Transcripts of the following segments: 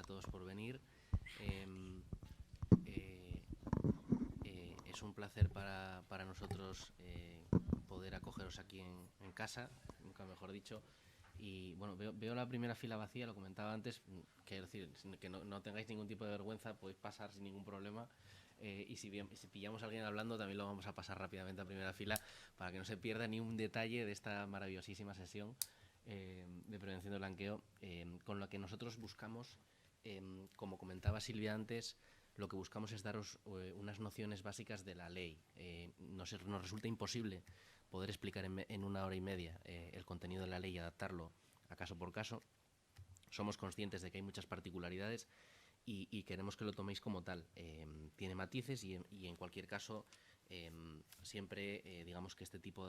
todos por venir. Es un placer para nosotros poder acogeros aquí en casa, nunca mejor dicho. Y bueno, veo la primera fila vacía, lo comentaba antes, quiero decir, que no tengáis ningún tipo de vergüenza, podéis pasar sin ningún problema. Y si pillamos a alguien hablando, también lo vamos a pasar rápidamente a primera fila para que no se pierda ni un detalle de esta maravillosísima sesión de prevención de blanqueo, con la que nosotros buscamos, como comentaba Silvia antes, lo que buscamos es daros unas nociones básicas de la ley. Nos resulta imposible poder explicar en 1 hora y media el contenido de la ley y adaptarlo a caso por caso. Somos conscientes de que hay muchas particularidades y queremos que lo toméis como tal. Tiene matices y en cualquier caso siempre digamos que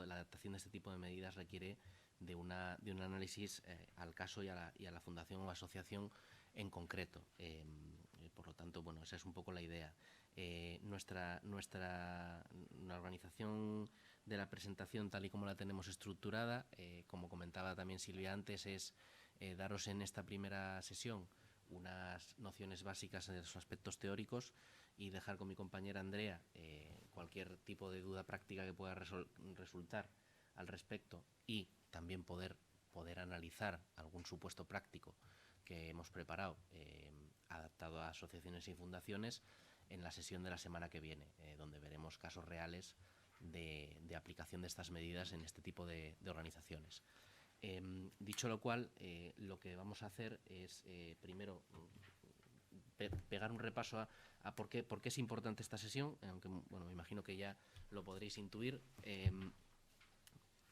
la adaptación de este tipo de medidas requiere de un análisis al caso y a la fundación o asociación en concreto. Por lo tanto, bueno, esa es un poco la idea. Nuestra organización de la presentación, tal y como la tenemos estructurada, como comentaba también Silvia antes, es daros en esta primera sesión unas nociones básicas de los aspectos teóricos y dejar con mi compañera Andrea cualquier tipo de duda práctica que pueda resultar al respecto y también poder analizar algún supuesto práctico que hemos preparado adaptado a asociaciones y fundaciones en la sesión de la semana que viene, donde veremos casos reales de aplicación de estas medidas en este tipo de organizaciones. Dicho lo cual, lo que vamos a hacer es primero pegar un repaso a por qué es importante esta sesión, aunque bueno, me imagino que ya lo podréis intuir.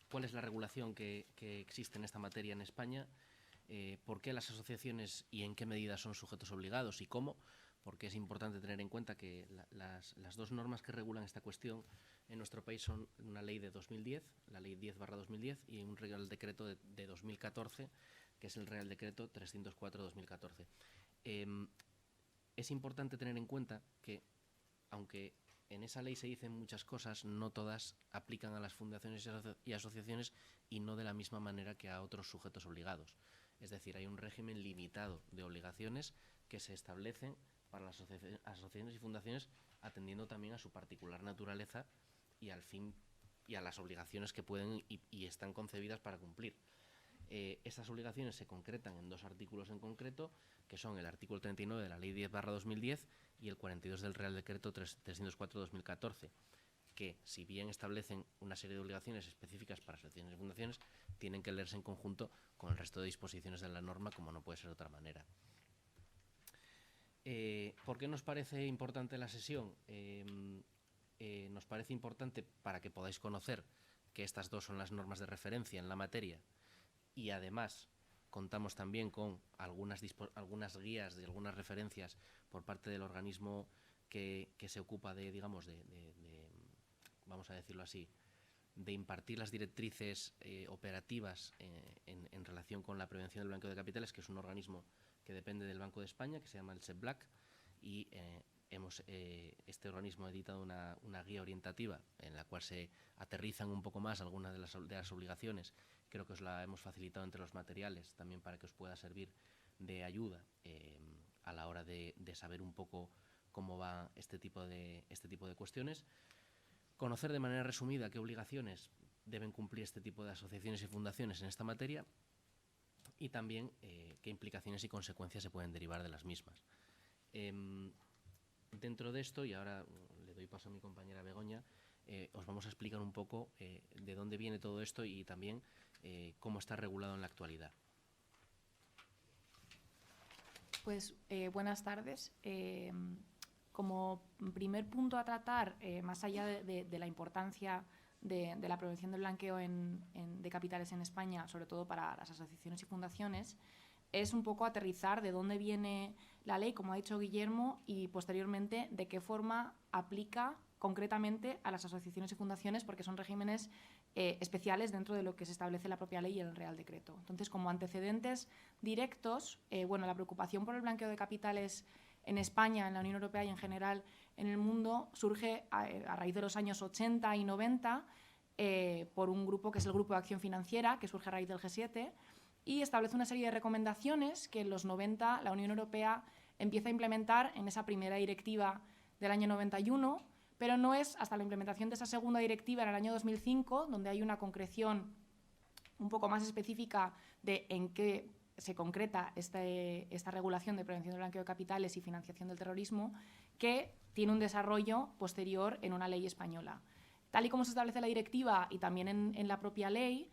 ¿Cuál es la regulación que existe en esta materia en España? ¿Por qué las asociaciones y en qué medida son sujetos obligados y cómo? Porque es importante tener en cuenta que las dos normas que regulan esta cuestión en nuestro país son una ley de 2010, la ley 10/2010, y un Real Decreto de 2014, que es el Real Decreto 304/2014. Es importante tener en cuenta que, aunque en esa ley se dicen muchas cosas, no todas aplican a las fundaciones y asociaciones y no de la misma manera que a otros sujetos obligados. Es decir, hay un régimen limitado de obligaciones que se establecen para las asociaciones y fundaciones, atendiendo también a su particular naturaleza y al fin y a las obligaciones que pueden y están concebidas para cumplir. Estas obligaciones se concretan en 2 artículos en concreto, que son el artículo 39 de la Ley 10/2010 y el 42 del Real Decreto 304/2014, que, si bien establecen una serie de obligaciones específicas para asociaciones y fundaciones, tienen que leerse en conjunto con el resto de disposiciones de la norma, como no puede ser de otra manera. ¿Por qué nos parece importante la sesión? Nos parece importante para que podáis conocer que estas dos son las normas de referencia en la materia y además contamos también con algunas guías y algunas referencias por parte del organismo que se ocupa de, digamos, vamos a decirlo así, de impartir las directrices operativas en relación con la prevención del blanqueo de capitales, que es un organismo que depende del Banco de España, que se llama el SEBLAC, y este organismo ha editado una guía orientativa en la cual se aterrizan un poco más algunas de las obligaciones. Creo que os la hemos facilitado entre los materiales también para que os pueda servir de ayuda a la hora de saber un poco cómo va este tipo de cuestiones. Conocer de manera resumida qué obligaciones deben cumplir este tipo de asociaciones y fundaciones en esta materia y también qué implicaciones y consecuencias se pueden derivar de las mismas. Dentro de esto, y ahora le doy paso a mi compañera Begoña, os vamos a explicar un poco de dónde viene todo esto y también cómo está regulado en la actualidad. Pues buenas tardes. Como primer punto a tratar, más allá de la importancia de la prevención del blanqueo de capitales en España, sobre todo para las asociaciones y fundaciones, es un poco aterrizar de dónde viene la ley, como ha dicho Guillermo, y posteriormente de qué forma aplica concretamente a las asociaciones y fundaciones, porque son regímenes especiales dentro de lo que se establece en la propia ley y en el Real Decreto. Entonces, como antecedentes directos, la preocupación por el blanqueo de capitales en España, en la Unión Europea y en general en el mundo surge a raíz de los años 80 y 90 por un grupo que es el Grupo de Acción Financiera, que surge a raíz del G7, y establece una serie de recomendaciones que en los 90 la Unión Europea empieza a implementar en esa primera directiva del año 91, pero no es hasta la implementación de esa segunda directiva en el año 2005, donde hay una concreción un poco más específica de en qué se concreta esta regulación de prevención del blanqueo de capitales y financiación del terrorismo, que tiene un desarrollo posterior en una ley española. Tal y como se establece la directiva y también en la propia ley,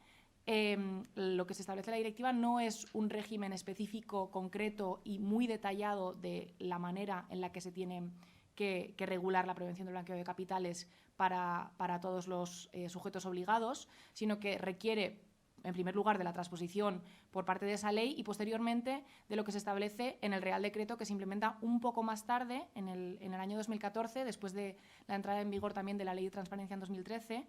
lo que se establece en la directiva no es un régimen específico, concreto y muy detallado de la manera en la que se tiene que regular la prevención del blanqueo de capitales para todos los sujetos obligados, sino que requiere, en primer lugar, de la transposición por parte de esa ley y, posteriormente, de lo que se establece en el Real Decreto, que se implementa un poco más tarde, en el año 2014, después de la entrada en vigor también de la Ley de Transparencia en 2013,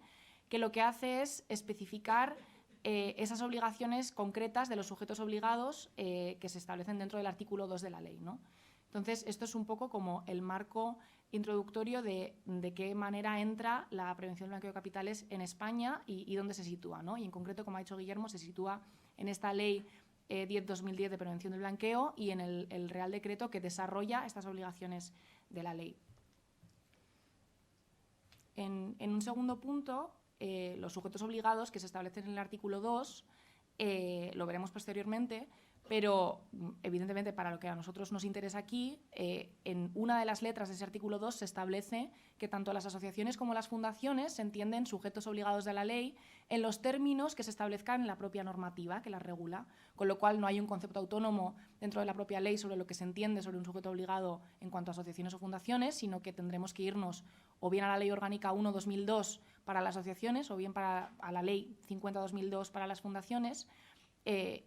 que lo que hace es especificar esas obligaciones concretas de los sujetos obligados que se establecen dentro del artículo 2 de la ley, ¿no? Entonces, esto es un poco como el marco introductorio de qué manera entra la prevención del blanqueo de capitales en España y dónde se sitúa, ¿no? Y en concreto, como ha dicho Guillermo, se sitúa en esta Ley 10/2010 de prevención del blanqueo y en el Real Decreto que desarrolla estas obligaciones de la ley. En un segundo punto, los sujetos obligados que se establecen en el artículo 2, lo veremos posteriormente, pero evidentemente para lo que a nosotros nos interesa aquí, en una de las letras de ese artículo 2 se establece que tanto las asociaciones como las fundaciones se entienden sujetos obligados de la ley en los términos que se establezcan en la propia normativa que las regula, con lo cual no hay un concepto autónomo dentro de la propia ley sobre lo que se entiende sobre un sujeto obligado en cuanto a asociaciones o fundaciones, sino que tendremos que irnos o bien a la Ley Orgánica 1/2002 para las asociaciones o bien a la Ley 50/2002 para las fundaciones,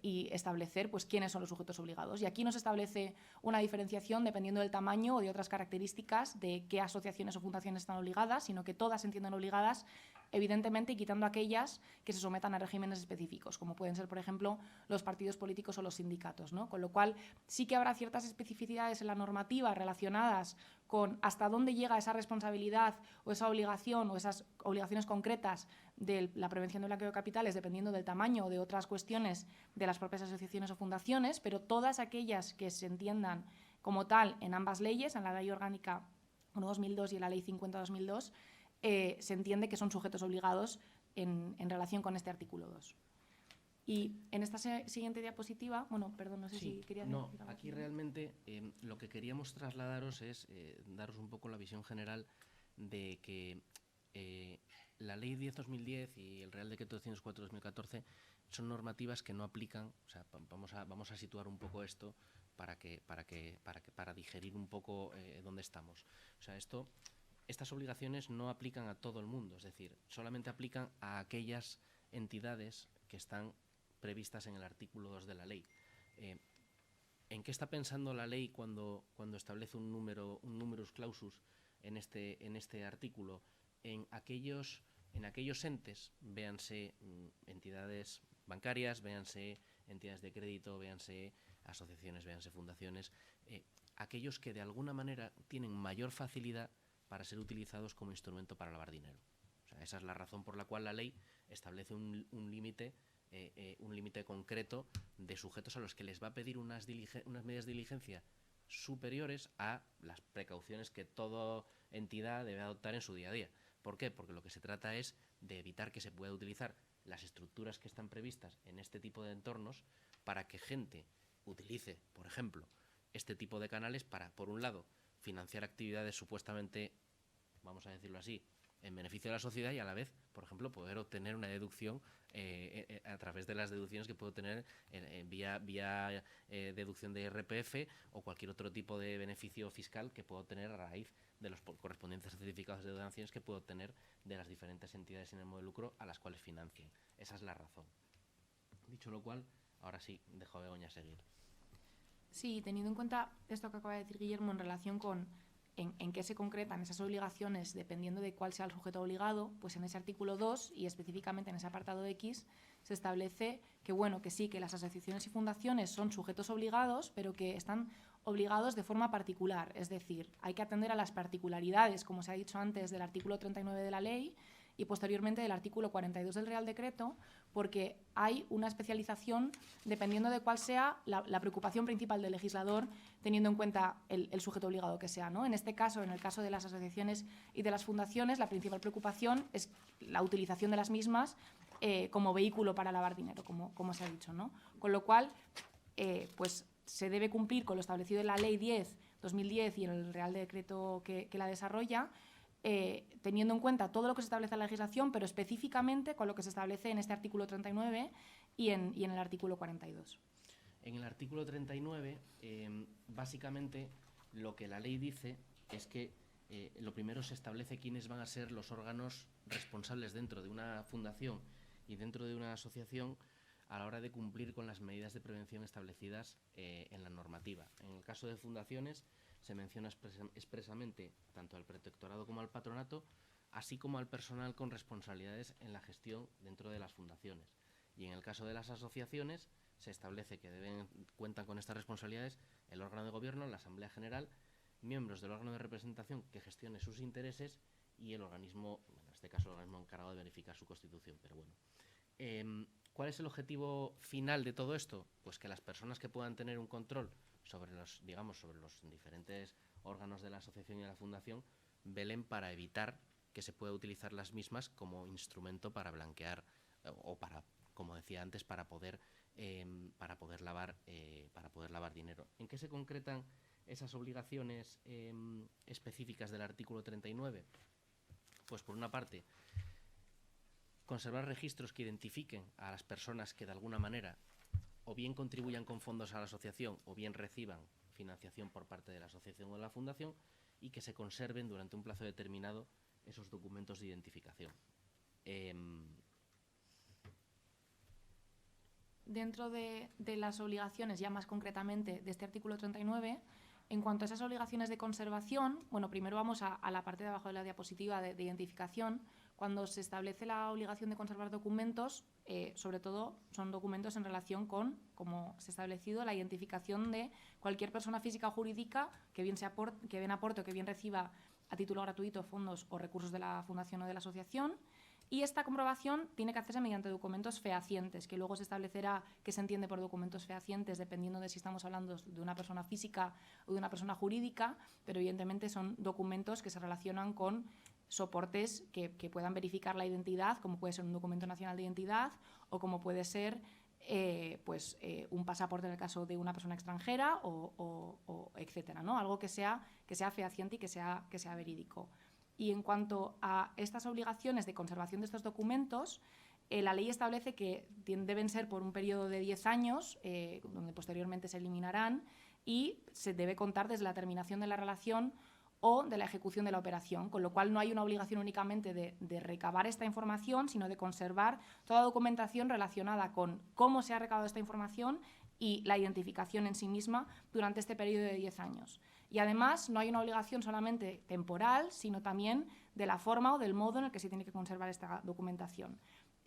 y establecer pues, quiénes son los sujetos obligados. Y aquí no se establece una diferenciación dependiendo del tamaño o de otras características de qué asociaciones o fundaciones están obligadas, sino que todas se entienden obligadas, evidentemente, y quitando aquellas que se sometan a regímenes específicos, como pueden ser, por ejemplo, los partidos políticos o los sindicatos, ¿no? Con lo cual, sí que habrá ciertas especificidades en la normativa relacionadas con hasta dónde llega esa responsabilidad o esa obligación o esas obligaciones concretas de la prevención del blanqueo de capitales, dependiendo del tamaño o de otras cuestiones de las propias asociaciones o fundaciones, pero todas aquellas que se entiendan como tal en ambas leyes, en la Ley Orgánica 1/2002 y en la Ley 50/2002, se entiende que son sujetos obligados en relación con este artículo 2. Y en esta siguiente diapositiva, bueno, perdón, no sé si querías decir algo. Aquí realmente lo que queríamos trasladaros es daros un poco la visión general de que la Ley 10/2010 y el Real Decreto 204/2014 son normativas que no aplican, o sea, vamos a situar un poco esto para digerir un poco dónde estamos. O sea, estas obligaciones no aplican a todo el mundo, es decir, solamente aplican a aquellas entidades que están previstas en el artículo 2 de la ley. ¿En qué está pensando la ley cuando establece un numerus clausus en este artículo? En aquellos entes, véanse entidades bancarias, véanse entidades de crédito, véanse asociaciones, véanse fundaciones, aquellos que de alguna manera tienen mayor facilidad para ser utilizados como instrumento para lavar dinero. O sea, esa es la razón por la cual la ley establece un límite concreto de sujetos a los que les va a pedir unas medidas de diligencia superiores a las precauciones que toda entidad debe adoptar en su día a día. ¿Por qué? Porque lo que se trata es de evitar que se pueda utilizar las estructuras que están previstas en este tipo de entornos para que gente utilice, por ejemplo, este tipo de canales para, por un lado, financiar actividades supuestamente, vamos a decirlo así, en beneficio de la sociedad y a la vez, por ejemplo, poder obtener una deducción a través de las deducciones que puedo tener vía deducción de IRPF o cualquier otro tipo de beneficio fiscal que puedo obtener a raíz de los correspondientes certificados de donaciones que puedo obtener de las diferentes entidades sin ánimo de lucro a las cuales financien. Esa es la razón. Dicho lo cual, ahora sí, dejo a Begoña seguir. Sí, teniendo en cuenta esto que acaba de decir Guillermo en relación con en qué se concretan esas obligaciones dependiendo de cuál sea el sujeto obligado, pues en ese artículo 2 y específicamente en ese apartado X se establece que, bueno, que sí, que las asociaciones y fundaciones son sujetos obligados, pero que están obligados de forma particular, es decir, hay que atender a las particularidades, como se ha dicho antes, del artículo 39 de la ley, y posteriormente del artículo 42 del Real Decreto, porque hay una especialización dependiendo de cuál sea la preocupación principal del legislador, teniendo en cuenta el sujeto obligado que sea, ¿no? En este caso, en el caso de las asociaciones y de las fundaciones, la principal preocupación es la utilización de las mismas como vehículo para lavar dinero, como se ha dicho, ¿no? Con lo cual, pues se debe cumplir con lo establecido en la Ley 10/2010 y en el Real Decreto que la desarrolla, teniendo en cuenta todo lo que se establece en la legislación, pero específicamente con lo que se establece en este artículo 39 y en el artículo 42. En el artículo 39, básicamente, lo que la ley dice es que lo primero se establece quiénes van a ser los órganos responsables dentro de una fundación y dentro de una asociación a la hora de cumplir con las medidas de prevención establecidas en la normativa. En el caso de fundaciones, se menciona expresamente tanto al protectorado como al patronato, así como al personal con responsabilidades en la gestión dentro de las fundaciones. Y en el caso de las asociaciones, se establece que cuentan con estas responsabilidades el órgano de gobierno, la Asamblea General, miembros del órgano de representación que gestione sus intereses y el organismo, en este caso el organismo encargado de verificar su constitución. Pero bueno, ¿cuál es el objetivo final de todo esto? Pues que las personas que puedan tener un control sobre los diferentes órganos de la asociación y de la fundación velen para evitar que se pueda utilizar las mismas como instrumento para blanquear o para, como decía antes, para poder lavar dinero. ¿En qué se concretan esas obligaciones específicas del artículo 39? Pues por una parte, conservar registros que identifiquen a las personas que de alguna manera o bien contribuyan con fondos a la asociación o bien reciban financiación por parte de la asociación o de la fundación, y que se conserven durante un plazo determinado esos documentos de identificación. Dentro de las obligaciones, ya más concretamente de este artículo 39, en cuanto a esas obligaciones de conservación, bueno, primero vamos a la parte de abajo de la diapositiva de identificación. Cuando se establece la obligación de conservar documentos, sobre todo son documentos en relación con, como se ha establecido, la identificación de cualquier persona física o jurídica que bien aporte o que bien reciba a título gratuito fondos o recursos de la fundación o de la asociación. Y esta comprobación tiene que hacerse mediante documentos fehacientes, que luego se establecerá qué se entiende por documentos fehacientes, dependiendo de si estamos hablando de una persona física o de una persona jurídica, pero evidentemente son documentos que se relacionan con soportes que puedan verificar la identidad, como puede ser un documento nacional de identidad o como puede ser un pasaporte en el caso de una persona extranjera o etcétera, ¿no? Algo que sea fehaciente y que sea verídico. Y en cuanto a estas obligaciones de conservación de estos documentos, la ley establece que deben ser por un periodo de 10 años, donde posteriormente se eliminarán, y se debe contar desde la terminación de la relación o de la ejecución de la operación, con lo cual no hay una obligación únicamente de recabar esta información, sino de conservar toda documentación relacionada con cómo se ha recabado esta información y la identificación en sí misma durante este periodo de 10 años. Y además no hay una obligación solamente temporal, sino también de la forma o del modo en el que se tiene que conservar esta documentación.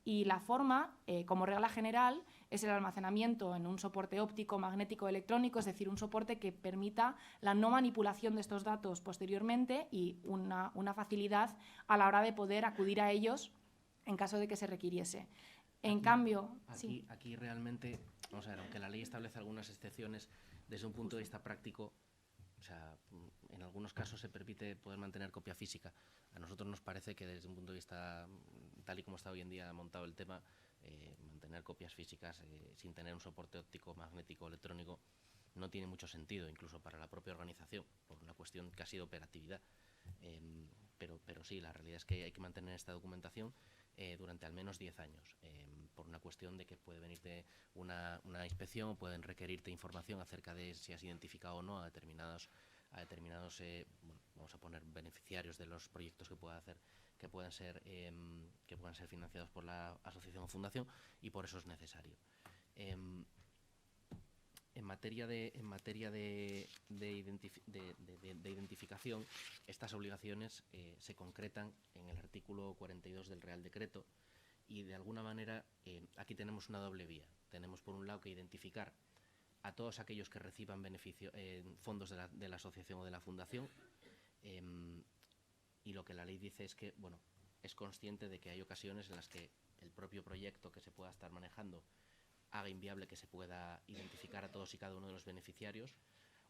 Y la forma, como regla general, es el almacenamiento en un soporte óptico, magnético, electrónico, es decir, un soporte que permita la no manipulación de estos datos posteriormente y una facilidad a la hora de poder acudir a ellos en caso de que se requiriese. En cambio... Aquí realmente, vamos a ver, aunque la ley establece algunas excepciones, desde un punto de vista práctico, o sea, en algunos casos se permite poder mantener copia física. A nosotros nos parece que desde un punto de vista, tal y como está hoy en día montado el tema, mantener copias físicas sin tener un soporte óptico, magnético, electrónico, no tiene mucho sentido, incluso para la propia organización, por una cuestión casi de operatividad. Pero sí, la realidad es que hay que mantener esta documentación durante al menos 10 años, por una cuestión de que puede venirte una inspección o pueden requerirte información acerca de si has identificado o no a determinados vamos a poner beneficiarios de los proyectos que puedan ser financiados por la asociación o fundación, y por eso es necesario. En materia de identificación, estas obligaciones se concretan en el artículo 42 del Real Decreto, y de alguna manera aquí tenemos una doble vía. Tenemos por un lado que identificar a todos aquellos que reciban fondos de la asociación o de la fundación, y lo que la ley dice es que, bueno, es consciente de que hay ocasiones en las que el propio proyecto que se pueda estar manejando haga inviable que se pueda identificar a todos y cada uno de los beneficiarios,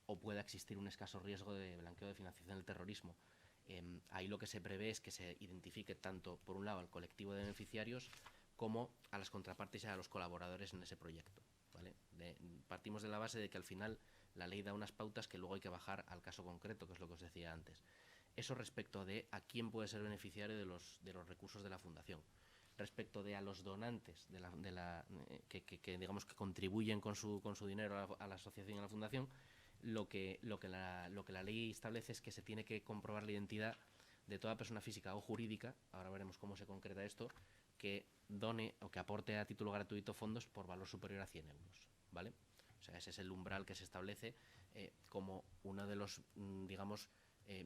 o pueda existir un escaso riesgo de blanqueo de financiación del terrorismo. Ahí lo que se prevé es que se identifique tanto, por un lado, al colectivo de beneficiarios como a las contrapartes y a los colaboradores en ese proyecto, ¿vale? Partimos de la base de que al final la ley da unas pautas que luego hay que bajar al caso concreto, que es lo que os decía antes. Eso respecto de a quién puede ser beneficiario de los recursos de la Fundación. Respecto de a los donantes que digamos que contribuyen con su dinero a la asociación y a la fundación, lo que la ley establece es que se tiene que comprobar la identidad de toda persona física o jurídica, ahora veremos cómo se concreta esto, que done o que aporte a título gratuito fondos por valor superior a 100 euros, ¿vale? O sea, ese es el umbral que se establece como uno de los, digamos,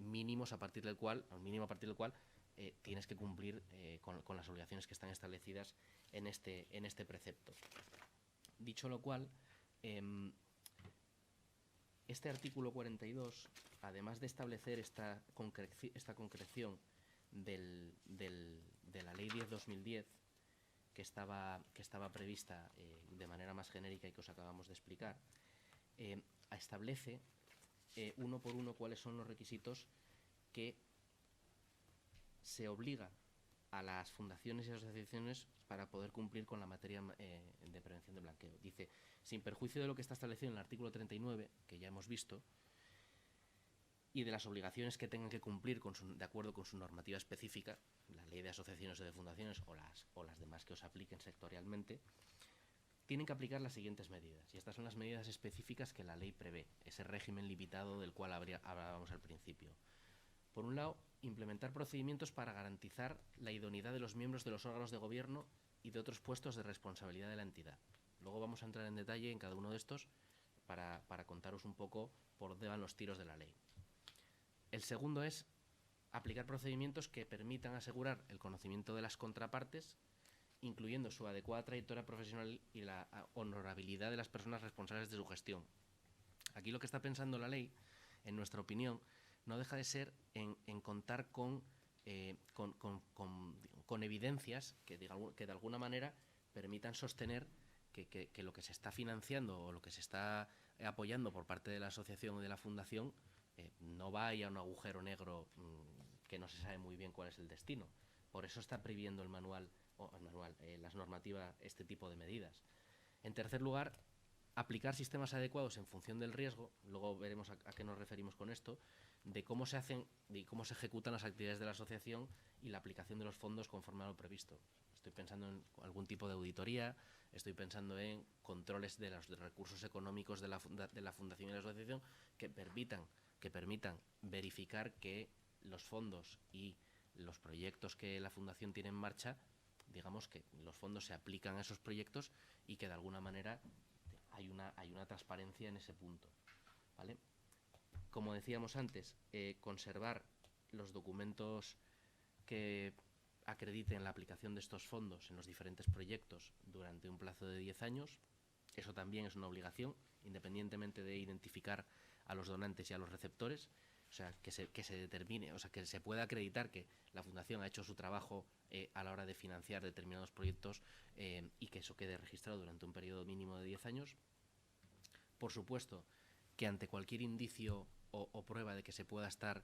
mínimos a partir del cual, tienes que cumplir con las obligaciones que están establecidas en este precepto. Dicho lo cual, este artículo 42, además de establecer esta concreción de la Ley 10/2010, que estaba prevista de manera más genérica y que os acabamos de explicar, establece uno por uno cuáles son los requisitos que se obliga a las fundaciones y asociaciones para poder cumplir con la materia de prevención de blanqueo. Dice, sin perjuicio de lo que está establecido en el artículo 39, que ya hemos visto, y de las obligaciones que tengan que cumplir de acuerdo con su normativa específica, la ley de asociaciones o de fundaciones o las demás que os apliquen sectorialmente, tienen que aplicar las siguientes medidas. Y estas son las medidas específicas que la ley prevé, ese régimen limitado del cual hablábamos al principio. Por un lado, implementar procedimientos para garantizar la idoneidad de los miembros de los órganos de gobierno y de otros puestos de responsabilidad de la entidad. Luego vamos a entrar en detalle en cada uno de estos para contaros un poco por dónde van los tiros de la ley. El segundo es aplicar procedimientos que permitan asegurar el conocimiento de las contrapartes, incluyendo su adecuada trayectoria profesional y la honorabilidad de las personas responsables de su gestión. Aquí lo que está pensando la ley, en nuestra opinión, no deja de ser en contar con evidencias que de alguna manera permitan sostener que lo que se está financiando o lo que se está apoyando por parte de la asociación o de la fundación no vaya a un agujero negro que no se sabe muy bien cuál es el destino. Por eso está prohibiendo las normativas este tipo de medidas. En tercer lugar, aplicar sistemas adecuados en función del riesgo, luego veremos a qué nos referimos con esto, de cómo se hacen y cómo se ejecutan las actividades de la asociación y la aplicación de los fondos conforme a lo previsto. Estoy pensando en algún tipo de auditoría, estoy pensando en controles de los recursos económicos de la fundación y la asociación que permitan verificar que los fondos y los proyectos que la fundación tiene en marcha, digamos que los fondos se aplican a esos proyectos y que de alguna manera hay una transparencia en ese punto, ¿vale? Como decíamos antes, conservar los documentos que acrediten la aplicación de estos fondos en los diferentes proyectos durante un plazo de 10 años. Eso también es una obligación, independientemente de identificar a los donantes y a los receptores. O sea, que se determine, o sea, que se pueda acreditar que la Fundación ha hecho su trabajo a la hora de financiar determinados proyectos y que eso quede registrado durante un periodo mínimo de 10 años. Por supuesto, que ante cualquier indicio o prueba de que se pueda estar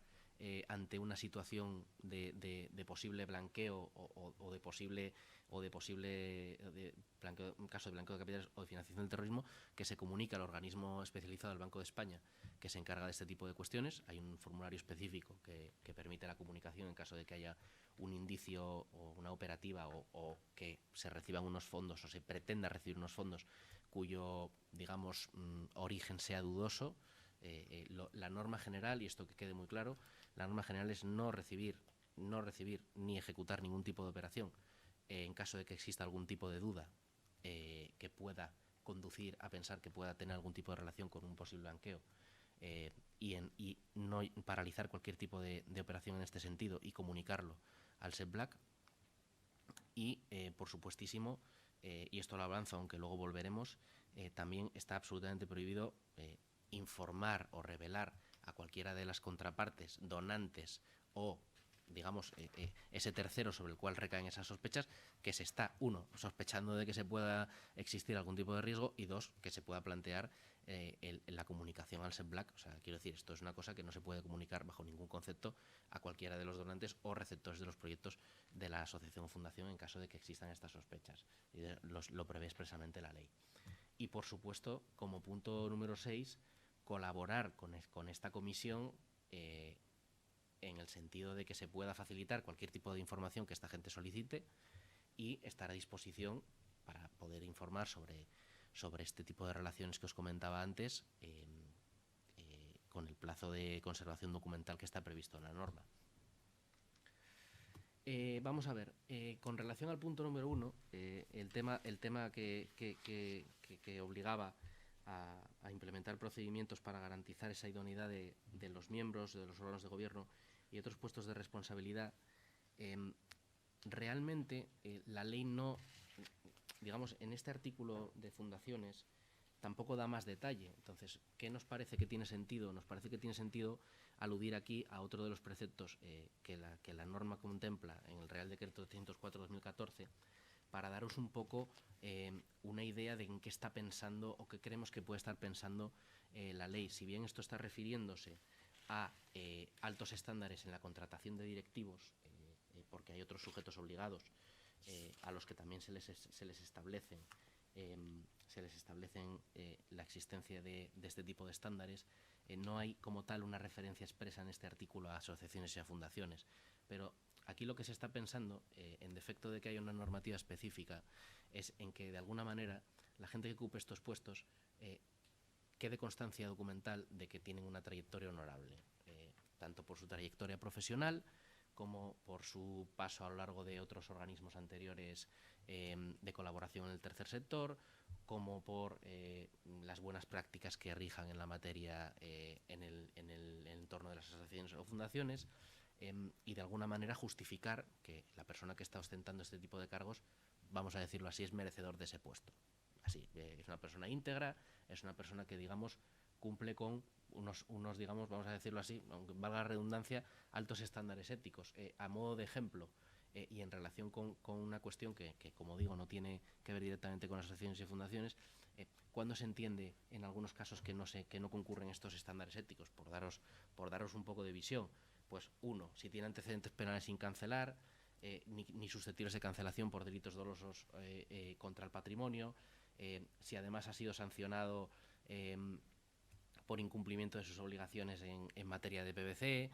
ante una situación de posible blanqueo o de posible blanqueo, un caso de blanqueo de capitales o de financiación del terrorismo, que se comunique al organismo especializado del Banco de España que se encarga de este tipo de cuestiones. Hay un formulario específico que permite la comunicación en caso de que haya un indicio o una operativa o que se reciban unos fondos o se pretenda recibir unos fondos cuyo, digamos, origen sea dudoso. La norma general, y esto que quede muy claro, la norma general es no recibir ni ejecutar ningún tipo de operación en caso de que exista algún tipo de duda que pueda conducir a pensar que pueda tener algún tipo de relación con un posible blanqueo y no paralizar cualquier tipo de operación en este sentido y comunicarlo al SEPBLAC. Y, por supuestísimo, y esto lo avanzo, aunque luego volveremos, también está absolutamente prohibido informar o revelar a cualquiera de las contrapartes, donantes o digamos, ese tercero sobre el cual recaen esas sospechas, que se está, uno, sospechando de que se pueda existir algún tipo de riesgo, y dos, que se pueda plantear la comunicación al SEPLAC. O sea, quiero decir, esto es una cosa que no se puede comunicar bajo ningún concepto a cualquiera de los donantes o receptores de los proyectos de la asociación o fundación en caso de que existan estas sospechas. Y lo prevé expresamente la ley. Y, por supuesto, como punto número 6, colaborar con esta comisión en el sentido de que se pueda facilitar cualquier tipo de información que esta gente solicite y estar a disposición para poder informar sobre este tipo de relaciones que os comentaba antes con el plazo de conservación documental que está previsto en la norma. Vamos a ver, con relación al punto número 1, el tema que obligaba a implementar procedimientos para garantizar esa idoneidad de los miembros de los órganos de gobierno y otros puestos de responsabilidad, realmente la ley no, digamos, en este artículo de fundaciones tampoco da más detalle. Entonces, ¿qué nos parece que tiene sentido? Nos parece que tiene sentido aludir aquí a otro de los preceptos que la norma contempla en el Real Decreto 304/2014 para daros un poco una idea de en qué está pensando o qué creemos que puede estar pensando la ley. Si bien esto está refiriéndose a altos estándares en la contratación de directivos, porque hay otros sujetos obligados a los que también se les establecen la existencia de este tipo de estándares, no hay como tal una referencia expresa en este artículo a asociaciones y a fundaciones. Pero aquí lo que se está pensando, en defecto de que haya una normativa específica, es en que de alguna manera la gente que ocupe estos puestos quede constancia documental de que tienen una trayectoria honorable, tanto por su trayectoria profesional como por su paso a lo largo de otros organismos anteriores de colaboración en el tercer sector, como por las buenas prácticas que rijan en la materia en el entorno de las asociaciones o fundaciones, y de alguna manera justificar que la persona que está ostentando este tipo de cargos, vamos a decirlo así, es merecedor de ese puesto. Así, es una persona íntegra, es una persona que, digamos, cumple con unos, digamos, vamos a decirlo así, aunque valga la redundancia, altos estándares éticos. A modo de ejemplo, y en relación con una cuestión que, como digo, no tiene que ver directamente con asociaciones y fundaciones, ¿cuándo se entiende en algunos casos que no concurren estos estándares éticos? Por daros un poco de visión, pues uno, si tiene antecedentes penales sin cancelar, ni susceptibles de cancelación por delitos dolosos contra el patrimonio, si además ha sido sancionado por incumplimiento de sus obligaciones en materia de PVC,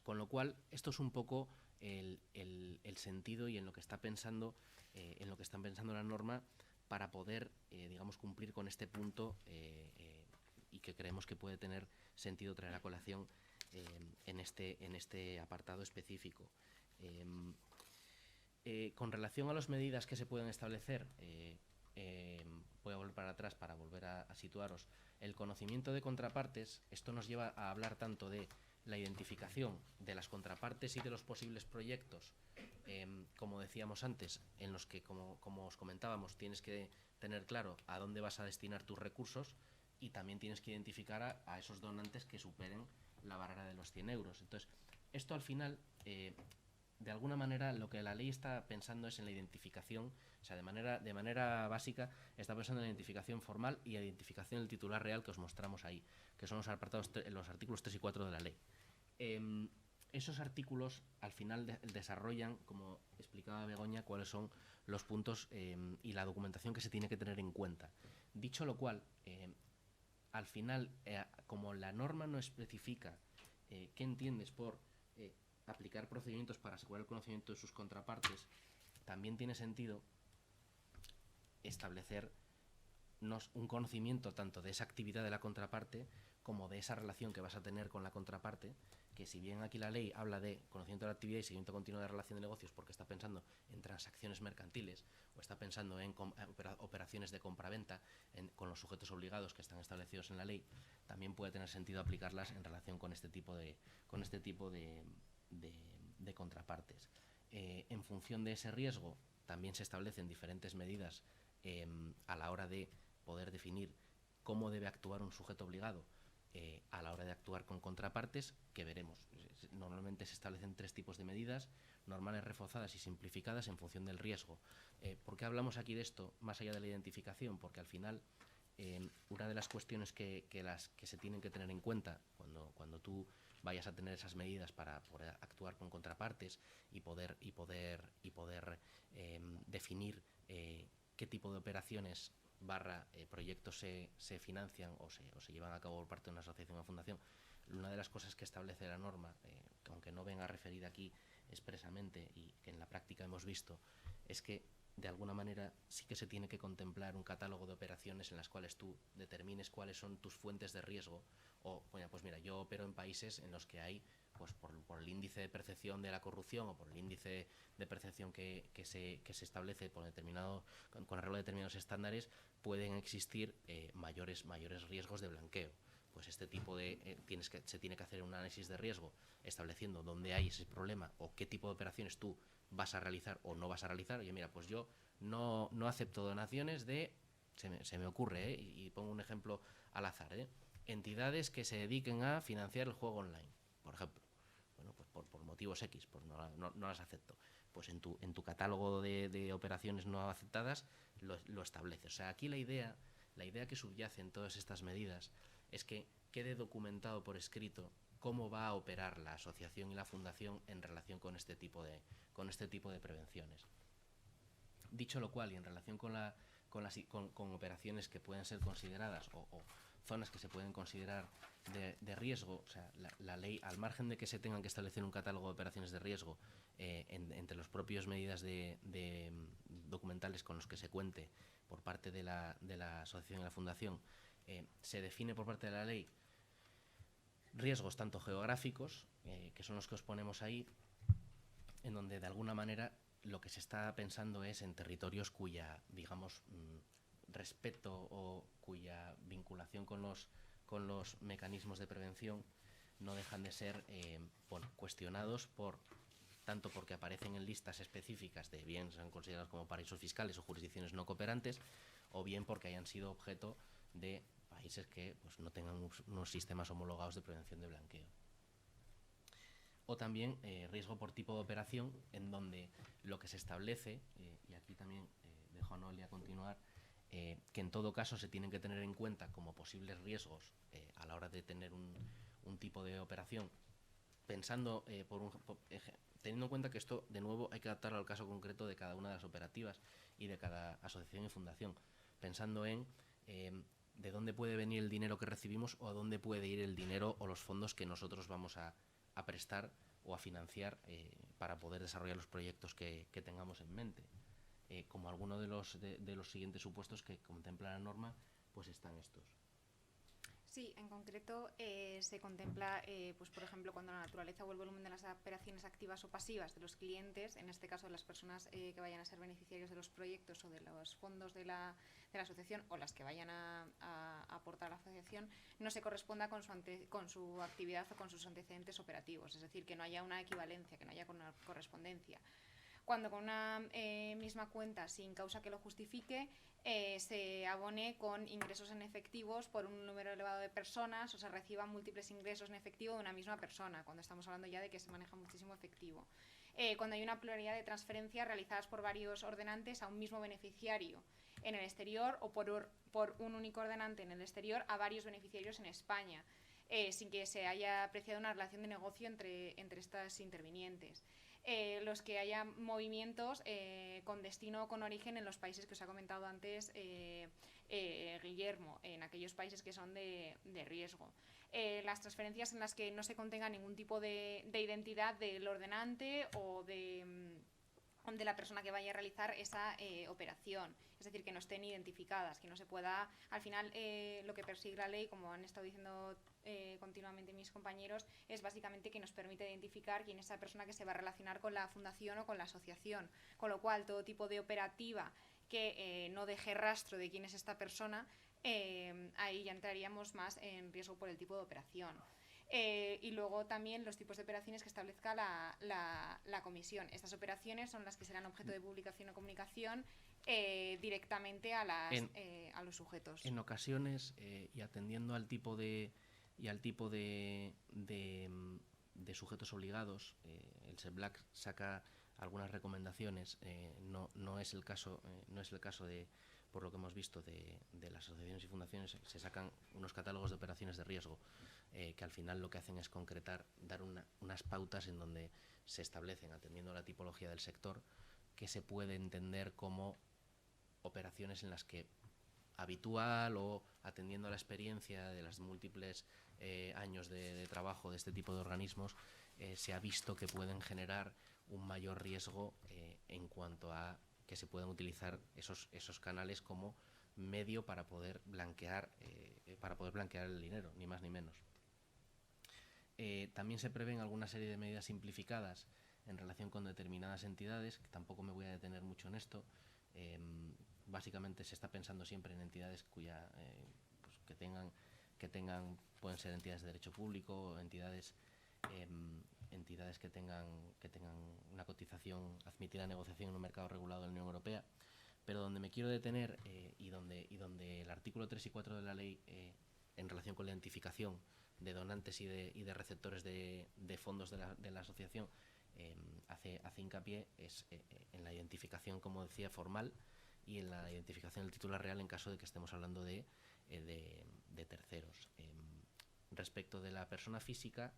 con lo cual esto es un poco el sentido y en lo que está pensando están pensando la norma para poder, digamos, cumplir con este punto y que creemos que puede tener sentido traer a colación en este apartado específico. Con relación a las medidas que se pueden establecer, voy a volver para atrás para volver a situaros. El conocimiento de contrapartes, esto nos lleva a hablar tanto de la identificación de las contrapartes y de los posibles proyectos, como decíamos antes, en los que, como os comentábamos, tienes que tener claro a dónde vas a destinar tus recursos y también tienes que identificar a esos donantes que superen la barrera de los 100 euros. Entonces, esto al final, de alguna manera, lo que la ley está pensando es en la identificación, o sea, de manera básica, está pensando en la identificación formal y la identificación del titular real que os mostramos ahí, que son los artículos 3 y 4 de la ley. Esos artículos al final desarrollan, como explicaba Begoña, cuáles son los puntos y la documentación que se tiene que tener en cuenta. Dicho lo cual, al final, como la norma no especifica qué entiendes por aplicar procedimientos para asegurar el conocimiento de sus contrapartes, también tiene sentido establecer un conocimiento tanto de esa actividad de la contraparte como de esa relación que vas a tener con la contraparte, que si bien aquí la ley habla de conocimiento de la actividad y seguimiento continuo de la relación de negocios porque está pensando en transacciones mercantiles o está pensando en operaciones de compraventa con los sujetos obligados que están establecidos en la ley, también puede tener sentido aplicarlas en relación con este tipo de contrapartes. En función de ese riesgo, también se establecen diferentes medidas a la hora de poder definir cómo debe actuar un sujeto obligado a la hora de actuar con contrapartes, que veremos. Normalmente se establecen 3 tipos de medidas: normales, reforzadas y simplificadas en función del riesgo. ¿Por qué hablamos aquí de esto, más allá de la identificación? Porque al final una de las cuestiones que se tienen que tener en cuenta cuando tú vayas a tener esas medidas para poder actuar con contrapartes y poder definir qué tipo de operaciones proyectos se financian o se llevan a cabo por parte de una asociación o fundación. Una de las cosas que establece la norma, aunque no venga referida aquí expresamente y que en la práctica hemos visto, es que de alguna manera sí que se tiene que contemplar un catálogo de operaciones en las cuales tú determines cuáles son tus fuentes de riesgo. O, bueno, pues mira, yo opero en países en los que hay, pues por el índice de percepción de la corrupción o por el índice de percepción que se establece por determinado, con arreglo de determinados estándares, pueden existir mayores riesgos de blanqueo. Pues este tipo de se tiene que hacer un análisis de riesgo estableciendo dónde hay ese problema o qué tipo de operaciones tú vas a realizar o no vas a realizar. Oye, mira, pues yo no acepto donaciones de, se me ocurre, y pongo un ejemplo al azar, entidades que se dediquen a financiar el juego online, por ejemplo. Bueno, pues por motivos X, pues no las acepto. Pues en tu catálogo de operaciones no aceptadas lo estableces. O sea, aquí la idea que subyace en todas estas medidas es que quede documentado por escrito cómo va a operar la asociación y la fundación en relación con este tipo de prevenciones. Dicho lo cual, y en relación con operaciones que pueden ser consideradas o zonas que se pueden considerar de riesgo, o sea, la ley, al margen de que se tengan que establecer un catálogo de operaciones de riesgo entre las propias medidas documentales con los que se cuente por parte de la asociación y la fundación, se define por parte de la ley riesgos tanto geográficos, que son los que os ponemos ahí, en donde de alguna manera lo que se está pensando es en territorios cuya, digamos, respeto o cuya vinculación con los mecanismos de prevención no dejan de ser cuestionados tanto porque aparecen en listas específicas de bien sean considerados como paraísos fiscales o jurisdicciones no cooperantes, o bien porque hayan sido objeto de países que pues, no tengan unos sistemas homologados de prevención de blanqueo. O también riesgo por tipo de operación, en donde lo que se establece, y aquí también dejo a Noelia continuar, que en todo caso se tienen que tener en cuenta como posibles riesgos a la hora de tener un tipo de operación, pensando teniendo en cuenta que esto, de nuevo, hay que adaptarlo al caso concreto de cada una de las operativas y de cada asociación y fundación, pensando en de dónde puede venir el dinero que recibimos o a dónde puede ir el dinero o los fondos que nosotros vamos a prestar o a financiar para poder desarrollar los proyectos que tengamos en mente. Como alguno de los siguientes supuestos que contempla la norma, pues están estos. Sí, en concreto se contempla, pues por ejemplo, cuando la naturaleza o el volumen de las operaciones activas o pasivas de los clientes, en este caso de las personas que vayan a ser beneficiarios de los proyectos o de los fondos de la asociación o las que vayan a aportar a la asociación, no se corresponda con su actividad o con sus antecedentes operativos, es decir, que no haya una equivalencia, que no haya una correspondencia. Cuando con una misma cuenta, sin causa que lo justifique, se abone con ingresos en efectivos por un número elevado de personas o se reciban múltiples ingresos en efectivo de una misma persona, cuando estamos hablando ya de que se maneja muchísimo efectivo. Cuando hay una pluralidad de transferencias realizadas por varios ordenantes a un mismo beneficiario en el exterior o por un único ordenante en el exterior a varios beneficiarios en España, sin que se haya apreciado una relación de negocio entre estas intervinientes. Los que haya movimientos con destino o con origen en los países que os ha comentado antes Guillermo, en aquellos países que son de riesgo. Las transferencias en las que no se contenga ningún tipo de identidad del ordenante o de la persona que vaya a realizar esa operación, es decir, que no estén identificadas, que no se pueda, al final lo que persigue la ley, como han estado diciendo continuamente mis compañeros, es básicamente que nos permite identificar quién es esa persona que se va a relacionar con la fundación o con la asociación, con lo cual todo tipo de operativa que no deje rastro de quién es esta persona, ahí ya entraríamos más en riesgo por el tipo de operación. Y luego también los tipos de operaciones que establezca la comisión. Estas operaciones son las que serán objeto de publicación o comunicación directamente a los sujetos. En ocasiones, y atendiendo al tipo de y al tipo de sujetos obligados. El SEBLAC saca algunas recomendaciones. No es el caso de, por lo que hemos visto, de las asociaciones y fundaciones. Se sacan unos catálogos de operaciones de riesgo que al final lo que hacen es concretar, dar unas pautas en donde se establecen, atendiendo a la tipología del sector, que se puede entender como operaciones en las que, habitual o atendiendo a la experiencia de las múltiples años de trabajo de este tipo de organismos, se ha visto que pueden generar un mayor riesgo en cuanto a que se pueden utilizar esos canales como medio para poder blanquear el dinero, ni más ni menos. También se prevén alguna serie de medidas simplificadas en relación con determinadas entidades, que tampoco me voy a detener mucho en esto. Básicamente se está pensando siempre en entidades que tengan, pueden ser entidades de derecho público, entidades que tengan una cotización admitida a negociación en un mercado regulado de la Unión Europea. Pero donde me quiero detener y donde el artículo 3 y 4 de la ley, en relación con la identificación de donantes y de receptores de fondos de la asociación, hace hincapié es en la identificación, como decía, formal, y en la identificación del titular real en caso de que estemos hablando de terceros. Respecto de la persona física,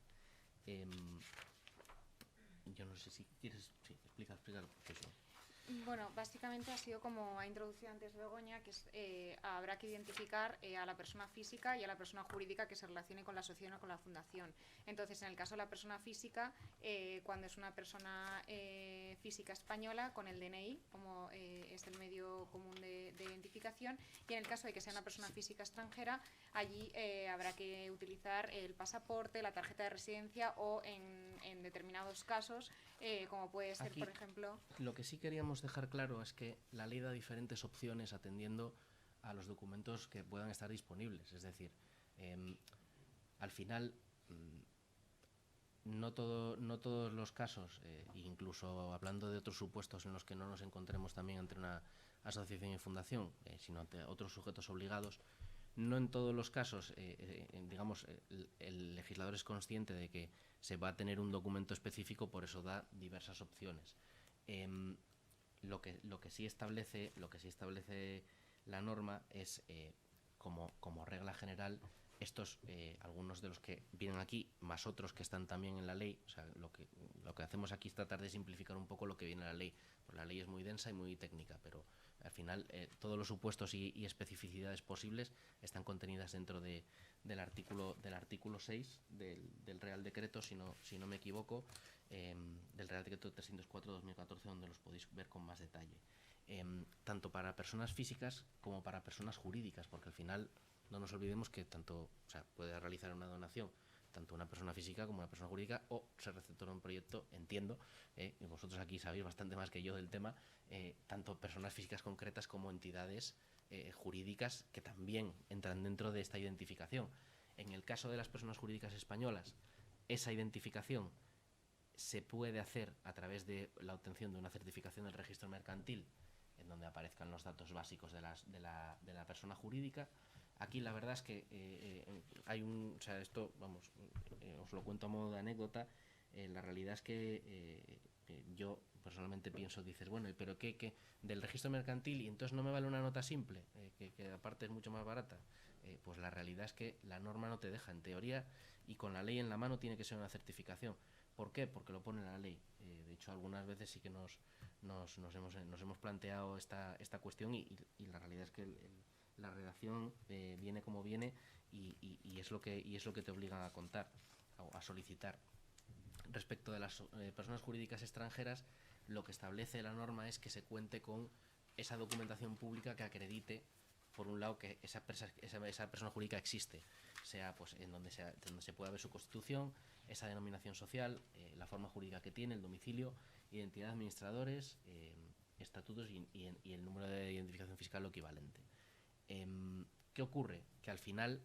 yo no sé si quieres... Sí, explícalo. Bueno, básicamente ha sido como ha introducido antes Begoña, que habrá que identificar a la persona física y a la persona jurídica que se relacione con la asociación o con la fundación. Entonces, en el caso de la persona física, cuando es una persona física española, con el DNI, como es el medio común de identificación, y en el caso de que sea una persona física extranjera, allí habrá que utilizar el pasaporte, la tarjeta de residencia o, en determinados casos, como puede ser, aquí, por ejemplo... Lo que sí queríamos dejar claro es que la ley da diferentes opciones atendiendo a los documentos que puedan estar disponibles. Es decir, al final, no todos los casos, incluso hablando de otros supuestos en los que no nos encontremos también entre una asociación y fundación, sino ante otros sujetos obligados, no en todos los casos, digamos, el legislador es consciente de que se va a tener un documento específico, por eso da diversas opciones. Lo que sí establece la norma es, como regla general, estos, algunos de los que vienen aquí, más otros que están también en la ley. O sea, lo que hacemos aquí es tratar de simplificar un poco lo que viene en la ley. Pues la ley es muy densa y muy técnica, pero al final todos los supuestos y especificidades posibles están contenidas dentro del artículo 6 del Real Decreto, si no me equivoco, del Real Decreto 304/2014, donde los podéis ver con más detalle. Tanto para personas físicas como para personas jurídicas, porque al final no nos olvidemos que puede realizar una donación tanto una persona física como una persona jurídica, o ser receptor de un proyecto, entiendo, y vosotros aquí sabéis bastante más que yo del tema, tanto personas físicas concretas como entidades jurídicas que también entran dentro de esta identificación. En el caso de las personas jurídicas españolas, esa identificación se puede hacer a través de la obtención de una certificación del registro mercantil, en donde aparezcan los datos básicos de la persona jurídica. Aquí la verdad es que hay esto, vamos, os lo cuento a modo de anécdota. La realidad es que yo personalmente pienso, dices, bueno, pero ¿qué del registro mercantil? Y entonces no me vale una nota simple, que aparte es mucho más barata. Pues la realidad es que la norma no te deja, en teoría, y con la ley en la mano tiene que ser una certificación. ¿Por qué? Porque lo pone la ley. De hecho, algunas veces sí que nos hemos planteado esta cuestión, y la realidad es que la redacción viene como viene, y es lo que te obligan a contar o a solicitar. Respecto de las personas jurídicas extranjeras, lo que establece la norma es que se cuente con esa documentación pública que acredite, por un lado, que esa persona jurídica existe, sea pues en donde se pueda ver su constitución, esa denominación social, la forma jurídica que tiene, el domicilio, identidad de administradores, estatutos y el número de identificación fiscal o equivalente. ¿Qué ocurre? Que al final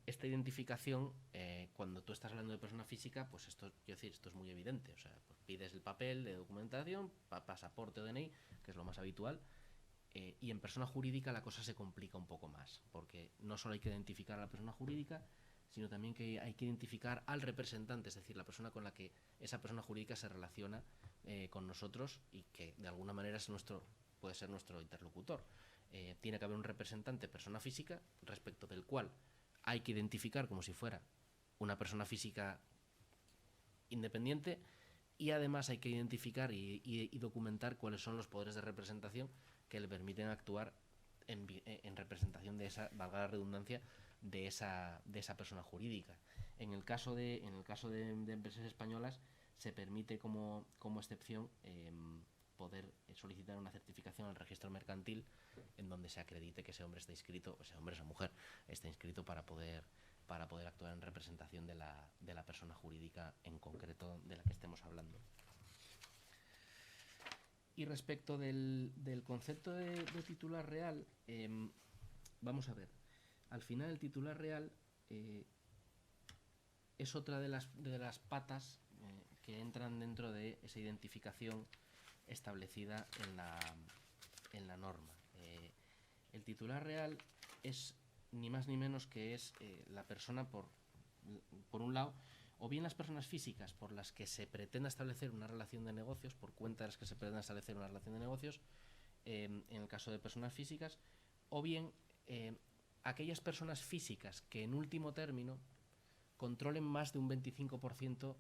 esta identificación, cuando tú estás hablando de persona física, pues esto es muy evidente. O sea, pues pides el papel de documentación, pasaporte o DNI, que es lo más habitual, y en persona jurídica la cosa se complica un poco más, porque no solo hay que identificar a la persona jurídica, sino también que hay que identificar al representante, es decir, la persona con la que esa persona jurídica se relaciona con nosotros y que de alguna manera puede ser nuestro interlocutor. Tiene que haber un representante, persona física, respecto del cual hay que identificar como si fuera una persona física independiente, y además hay que identificar y documentar cuáles son los poderes de representación que le permiten actuar en representación de esa, valga la redundancia, de esa persona jurídica. En el caso de empresas españolas se permite como excepción poder solicitar una certificación al registro mercantil en donde se acredite que ese hombre está inscrito, ese hombre o esa mujer está inscrito para poder actuar en representación de la persona jurídica en concreto de la que estemos hablando. Y respecto del concepto de titular real, vamos a ver, al final el titular real es otra de las patas que entran dentro de esa identificación establecida en la norma. El titular real es ni más ni menos que es la persona por un lado, o bien las personas físicas por las que se pretende establecer una relación de negocios, por cuenta de las que se pretende establecer una relación de negocios, en el caso de personas físicas, o bien aquellas personas físicas que en último término controlen más de un 25%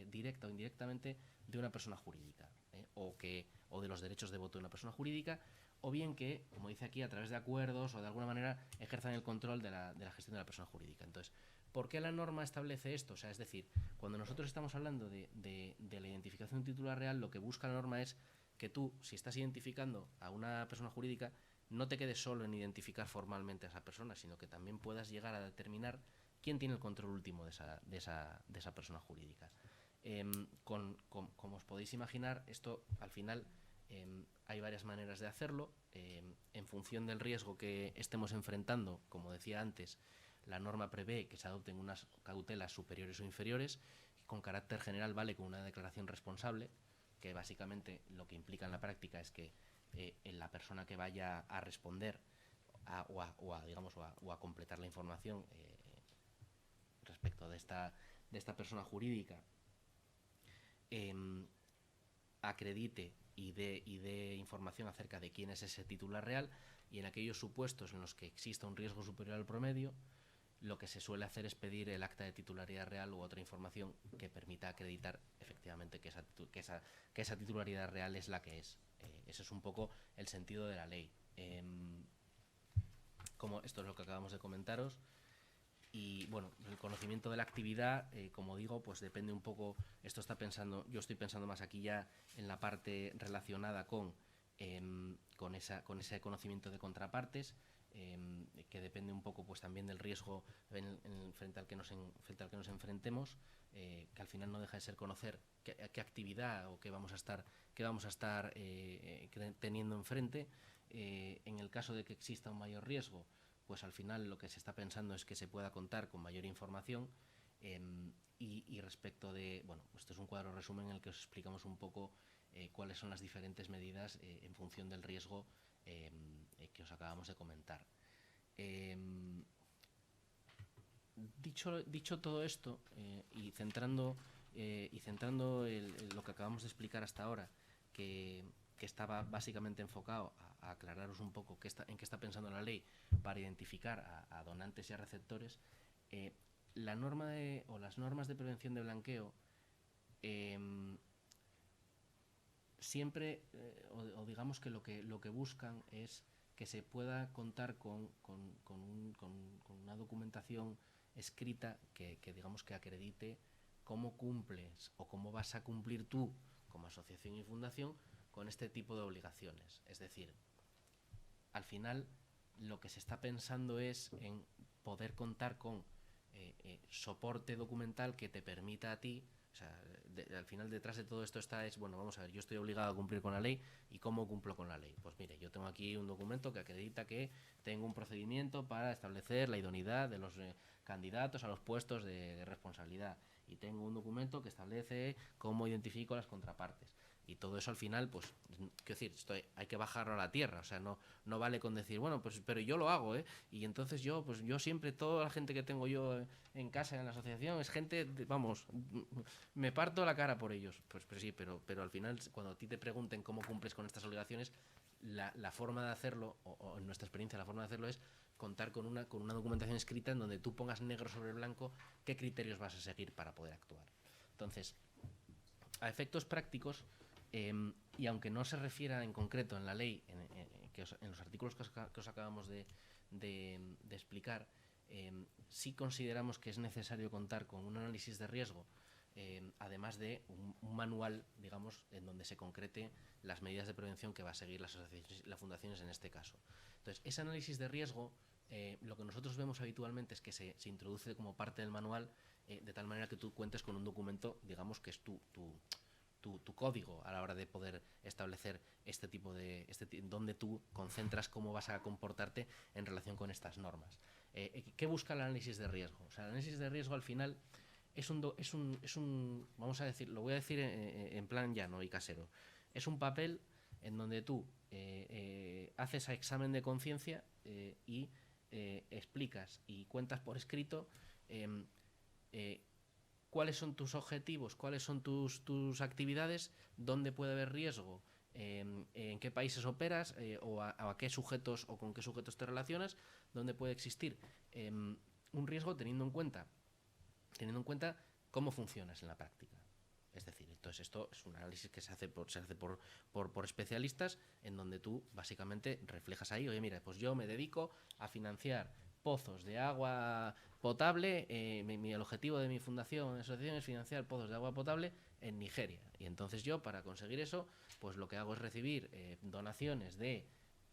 directa o indirectamente de una persona jurídica, o de los derechos de voto de una persona jurídica, o bien que, como dice aquí, a través de acuerdos o de alguna manera ejerzan el control de la gestión de la persona jurídica. Entonces, ¿por qué la norma establece esto? O sea, es decir, cuando nosotros estamos hablando de la identificación titular real, lo que busca la norma es que tú, si estás identificando a una persona jurídica, no te quedes solo en identificar formalmente a esa persona, sino que también puedas llegar a determinar quién tiene el control último de esa persona jurídica. Como os podéis imaginar, esto al final hay varias maneras de hacerlo. En función del riesgo que estemos enfrentando, como decía antes, la norma prevé que se adopten unas cautelas superiores o inferiores, que con carácter general vale con una declaración responsable, que básicamente lo que implica en la práctica es que la persona que vaya a responder o a completar la información respecto de esta persona jurídica acredite y dé información acerca de quién es ese titular real, y en aquellos supuestos en los que exista un riesgo superior al promedio, lo que se suele hacer es pedir el acta de titularidad real u otra información que permita acreditar efectivamente que esa titularidad real es la que es. Ese es un poco el sentido de la ley. Como esto es lo que acabamos de comentaros. Y bueno, el conocimiento de la actividad, como digo, pues depende un poco. Yo estoy pensando más aquí ya en la parte relacionada con ese conocimiento de contrapartes, que depende un poco pues también del riesgo frente al que nos enfrentemos, que al final no deja de ser conocer qué actividad o qué vamos a estar teniendo enfrente. En el caso de que exista un mayor riesgo, pues al final lo que se está pensando es que se pueda contar con mayor información, y respecto de, bueno, esto es un cuadro resumen en el que os explicamos un poco cuáles son las diferentes medidas en función del riesgo que os acabamos de comentar. Dicho todo esto, y centrando lo que acabamos de explicar hasta ahora, que estaba básicamente enfocado a aclararos un poco en qué está pensando la ley para identificar a donantes y a receptores, las normas de prevención de blanqueo siempre, o digamos que lo que buscan es que se pueda contar con una documentación escrita que digamos que acredite cómo cumples o cómo vas a cumplir tú como asociación y fundación con este tipo de obligaciones. Es decir, al final lo que se está pensando es en poder contar con soporte documental que te permita a ti, o sea, al final detrás de todo esto bueno, vamos a ver, yo estoy obligado a cumplir con la ley, ¿y cómo cumplo con la ley? Pues mire, yo tengo aquí un documento que acredita que tengo un procedimiento para establecer la idoneidad de los candidatos a los puestos de responsabilidad, y tengo un documento que establece cómo identifico las contrapartes, Y todo eso al final, pues, quiero decir, hay que bajarlo a la tierra. O sea, no vale con decir, bueno, pues pero yo lo hago, ¿eh? Y entonces yo siempre, toda la gente que tengo yo en casa, en la asociación, es gente, vamos, me parto la cara por ellos. Pues sí, pero al final, cuando a ti te pregunten cómo cumples con estas obligaciones, la forma de hacerlo, o en nuestra experiencia, la forma de hacerlo es contar con una documentación escrita en donde tú pongas negro sobre blanco qué criterios vas a seguir para poder actuar. Entonces, a efectos prácticos, y aunque no se refiera en concreto en la ley, en los artículos que os acabamos de explicar, sí consideramos que es necesario contar con un análisis de riesgo, además de un manual, digamos, en donde se concrete las medidas de prevención que va a seguir las asociaciones y las fundaciones en este caso. Entonces, ese análisis de riesgo, lo que nosotros vemos habitualmente es que se introduce como parte del manual, de tal manera que tú cuentes con un documento, digamos, que es tu código a la hora de poder establecer este tipo de... donde tú concentras cómo vas a comportarte en relación con estas normas. ¿Qué busca el análisis de riesgo? O sea, el análisis de riesgo al final es un vamos a decir, lo voy a decir en plan llano y casero. Es un papel en donde tú haces examen de conciencia y explicas y cuentas por escrito cuáles son tus objetivos, cuáles son tus actividades, dónde puede haber riesgo, en qué países operas, o a qué sujetos o con qué sujetos te relacionas, dónde puede existir un riesgo teniendo en cuenta cómo funcionas en la práctica. Es decir, entonces esto es un análisis que se hace por especialistas, en donde tú básicamente reflejas ahí, oye, mira, pues yo me dedico a financiar pozos de agua potable, el objetivo de mi fundación, asociación, es financiar pozos de agua potable en Nigeria. Y entonces yo, para conseguir eso, pues lo que hago es recibir donaciones de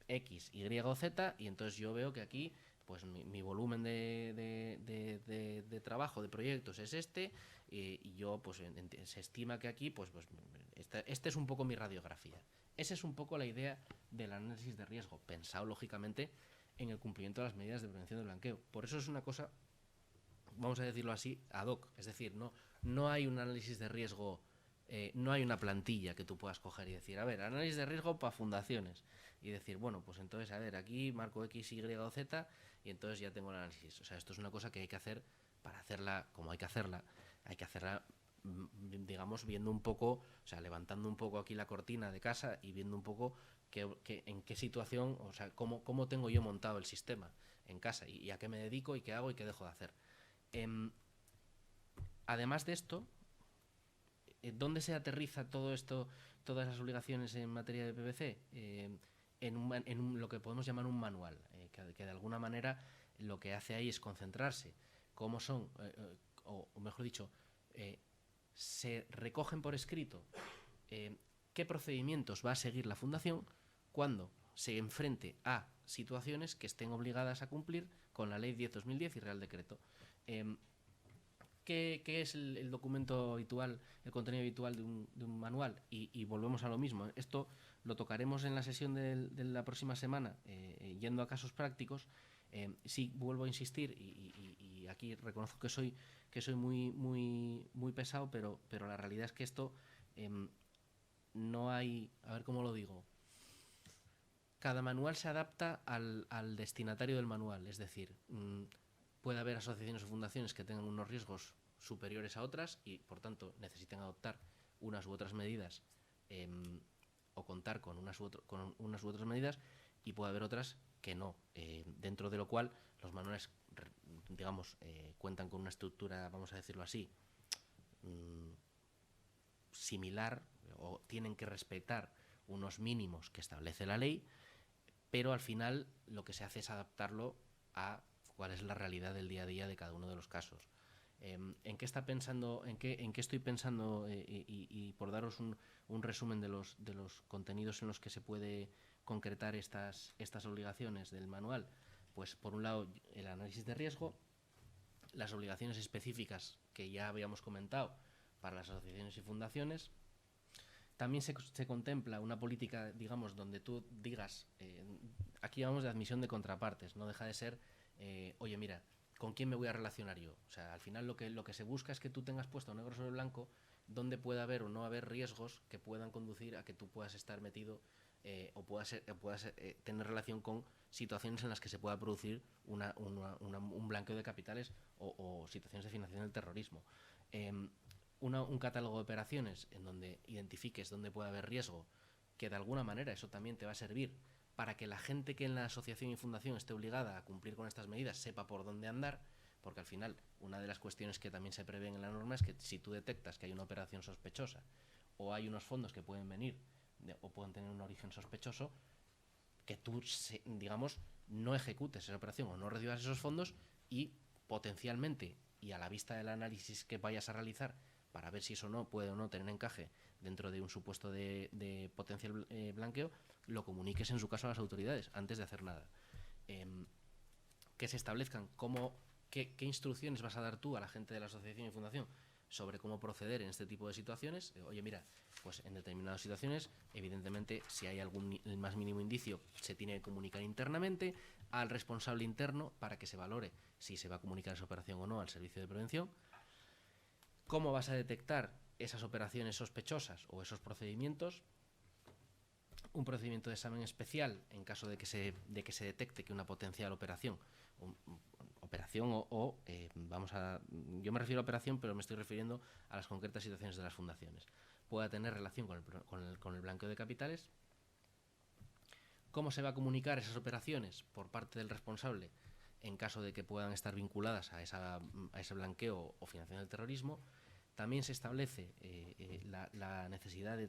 X, Y o Z, y entonces yo veo que aquí pues mi volumen de trabajo, de proyectos es este, y yo pues se estima que aquí pues este es un poco mi radiografía. Esa es un poco la idea del análisis de riesgo, pensado lógicamente en el cumplimiento de las medidas de prevención del blanqueo. Por eso es una cosa, vamos a decirlo así, ad hoc. Es decir, no hay un análisis de riesgo, no hay una plantilla que tú puedas coger y decir, a ver, análisis de riesgo para fundaciones. Y decir, bueno, pues entonces, a ver, aquí marco X, Y o Z y entonces ya tengo el análisis. O sea, esto es una cosa que hay que hacer para hacerla como hay que hacerla, digamos, viendo un poco, o sea, levantando un poco aquí la cortina de casa y viendo un poco en qué situación, o sea, cómo tengo yo montado el sistema en casa y a qué me dedico y qué hago y qué dejo de hacer. Además de esto, ¿dónde se aterriza todo esto, todas las obligaciones en materia de PVC? En lo que podemos llamar un manual, que de alguna manera lo que hace ahí es concentrarse cómo son, o mejor dicho, se recogen por escrito qué procedimientos va a seguir la Fundación cuando se enfrente a situaciones que estén obligadas a cumplir con la Ley 10/2010 y Real Decreto. ¿Qué es el documento habitual, el contenido habitual de un manual? Y volvemos a lo mismo. Esto lo tocaremos en la sesión de la próxima semana, yendo a casos prácticos. Sí, vuelvo a insistir, y aquí reconozco que soy muy pesado, pero la realidad es que esto no hay, a ver cómo lo digo, cada manual se adapta al destinatario del manual, es decir, puede haber asociaciones o fundaciones que tengan unos riesgos superiores a otras y por tanto necesiten adoptar unas u otras medidas, o contar con unas u otras medidas, y puede haber otras que no, dentro de lo cual los manuales, digamos, cuentan con una estructura, vamos a decirlo así, similar, o tienen que respetar unos mínimos que establece la ley, pero al final lo que se hace es adaptarlo a cuál es la realidad del día a día de cada uno de los casos. ¿En qué está pensando, en qué estoy pensando, y por daros un resumen de los contenidos en los que se puede concretar estas obligaciones del manual? Pues por un lado el análisis de riesgo, las obligaciones específicas que ya habíamos comentado para las asociaciones y fundaciones. También se contempla una política, digamos, donde tú digas, aquí hablamos de admisión de contrapartes, no deja de ser, oye, mira, ¿con quién me voy a relacionar yo? O sea, al final lo que se busca es que tú tengas puesto negro sobre blanco dónde puede haber o no haber riesgos que puedan conducir a que tú puedas estar metido o puedas tener relación con situaciones en las que se pueda producir un blanqueo de capitales o situaciones de financiación del terrorismo. Un catálogo de operaciones en donde identifiques dónde puede haber riesgo, que de alguna manera eso también te va a servir para que la gente que en la asociación y fundación esté obligada a cumplir con estas medidas sepa por dónde andar, porque al final una de las cuestiones que también se prevén en la norma es que si tú detectas que hay una operación sospechosa o hay unos fondos que pueden venir o pueden tener un origen sospechoso, que tú, digamos, no ejecutes esa operación o no recibas esos fondos y potencialmente, y a la vista del análisis que vayas a realizar para ver si eso no puede o no tener encaje dentro de un supuesto de potencial blanqueo, lo comuniques en su caso a las autoridades antes de hacer nada. Que se establezcan qué instrucciones vas a dar tú a la gente de la asociación y fundación sobre cómo proceder en este tipo de situaciones. Oye, mira, pues en determinadas situaciones, evidentemente, si hay el más mínimo indicio, se tiene que comunicar internamente al responsable interno para que se valore si se va a comunicar esa operación o no al servicio de prevención. ¿Cómo vas a detectar esas operaciones sospechosas o esos procedimientos? Un procedimiento de examen especial en caso de que se detecte que una potencial operación yo me refiero a operación, pero me estoy refiriendo a las concretas situaciones de las fundaciones, pueda tener relación con el blanqueo de capitales. ¿Cómo se va a comunicar esas operaciones por parte del responsable en caso de que puedan estar vinculadas a ese blanqueo o financiación del terrorismo? También se establece la necesidad de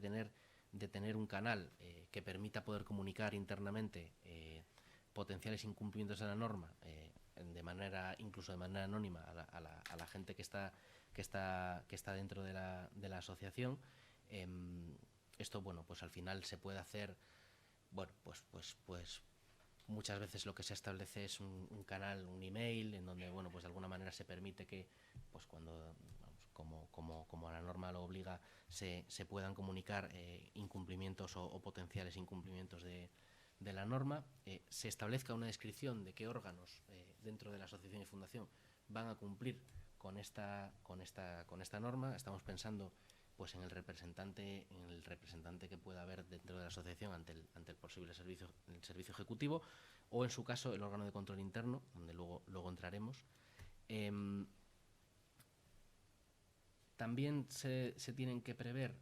tener un canal que permita poder comunicar internamente potenciales incumplimientos de la norma, incluso de manera anónima a la gente que está dentro de la asociación. Esto, bueno, pues al final se puede hacer, bueno, pues muchas veces lo que se establece es un canal, un email, en donde, bueno, pues de alguna manera se permite que, pues cuando, como la norma lo obliga, se puedan comunicar incumplimientos o potenciales incumplimientos de la norma. Se establezca una descripción de qué órganos dentro de la asociación y fundación van a cumplir con esta norma. Estamos pensando pues en el representante que pueda haber dentro de la asociación ante el posible servicio ejecutivo, o en su caso el órgano de control interno, donde luego entraremos. También se tienen que prever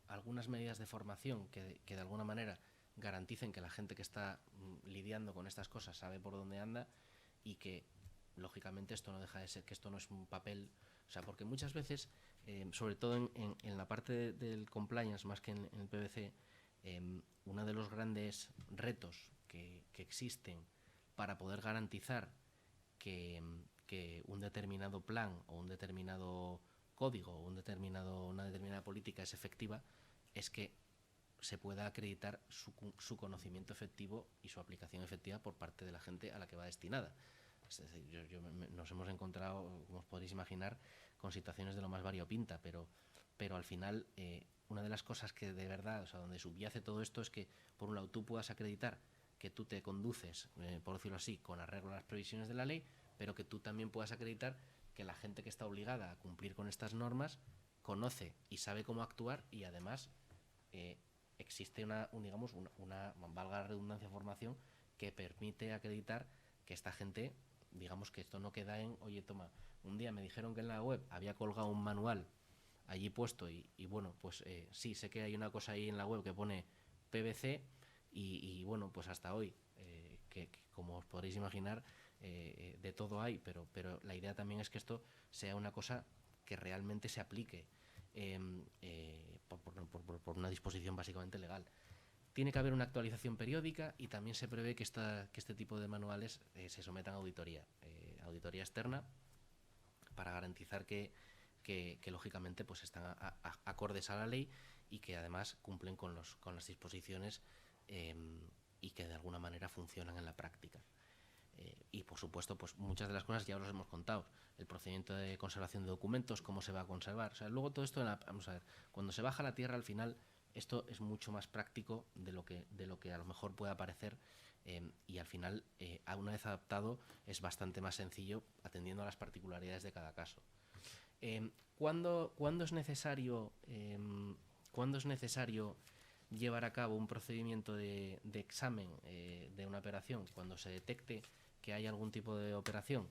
algunas medidas de formación que de alguna manera garanticen que la gente que está lidiando con estas cosas sabe por dónde anda, y que lógicamente esto no deja de ser, que esto no es un papel, o sea, porque muchas veces, sobre todo en la parte del compliance más que en el PVC, uno de los grandes retos que existen para poder garantizar que un determinado plan o un determinado código o una determinada política es efectiva, es que se pueda acreditar su conocimiento efectivo y su aplicación efectiva por parte de la gente a la que va destinada. Es decir, nos hemos encontrado, como os podéis imaginar, con situaciones de lo más variopinta, pero al final una de las cosas que de verdad, o sea, donde subyace todo esto, es que por un lado tú puedas acreditar que tú te conduces, por decirlo así, con arreglo a las previsiones de la ley, pero que tú también puedas acreditar que la gente que está obligada a cumplir con estas normas conoce y sabe cómo actuar, y además existe una valga la redundancia, formación que permite acreditar que esta gente, digamos, que esto no queda en, oye, toma, un día me dijeron que en la web había colgado un manual allí puesto y bueno, pues sí, sé que hay una cosa ahí en la web que pone PVC y bueno, pues hasta hoy, que como os podréis imaginar, de todo hay, pero la idea también es que esto sea una cosa que realmente se aplique por una disposición básicamente legal. Tiene que haber una actualización periódica, y también se prevé que este tipo de manuales se sometan a auditoría externa, para garantizar que lógicamente pues están acordes a la ley y que además cumplen con las disposiciones y que de alguna manera funcionan en la práctica. Y por supuesto, pues muchas de las cosas ya os hemos contado. El procedimiento de conservación de documentos, cómo se va a conservar. O sea, luego todo esto, vamos a ver, cuando se baja a la tierra, al final, esto es mucho más práctico de lo que a lo mejor pueda parecer, y al final, una vez adaptado, es bastante más sencillo atendiendo a las particularidades de cada caso. ¿Cuándo es necesario llevar a cabo un procedimiento de examen de una operación? Cuando se detecte que hay algún tipo de operación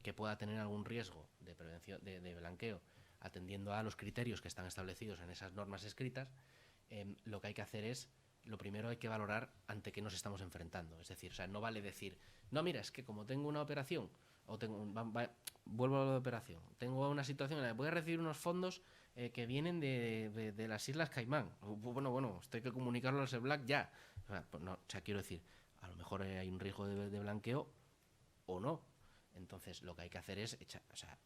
que pueda tener algún riesgo de prevención de blanqueo, atendiendo a los criterios que están establecidos en esas normas escritas, lo que hay que hacer es, lo primero hay que valorar ante qué nos estamos enfrentando. Es decir, o sea, no vale decir, no, mira, es que como tengo una operación, o vuelvo a lo de operación, tengo una situación en la que voy a recibir unos fondos que vienen de las Islas Caimán. Bueno, esto hay que comunicarlo al SEBLAC ya. O sea, pues no, o sea, quiero decir, a lo mejor hay un riesgo de blanqueo o no. Entonces, lo que hay que hacer es, o sea,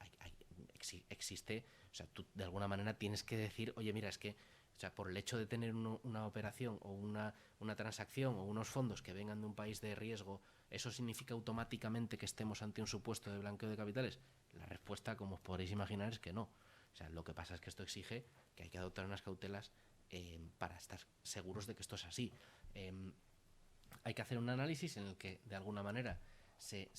existe, o sea, tú de alguna manera tienes que decir, oye, mira, es que, o sea, por el hecho de tener una operación o una transacción o unos fondos que vengan de un país de riesgo, ¿eso significa automáticamente que estemos ante un supuesto de blanqueo de capitales? La respuesta, como os podréis imaginar, es que no. O sea, lo que pasa es que esto exige que hay que adoptar unas cautelas para estar seguros de que esto es así. Hay que hacer un análisis en el que, de alguna manera, se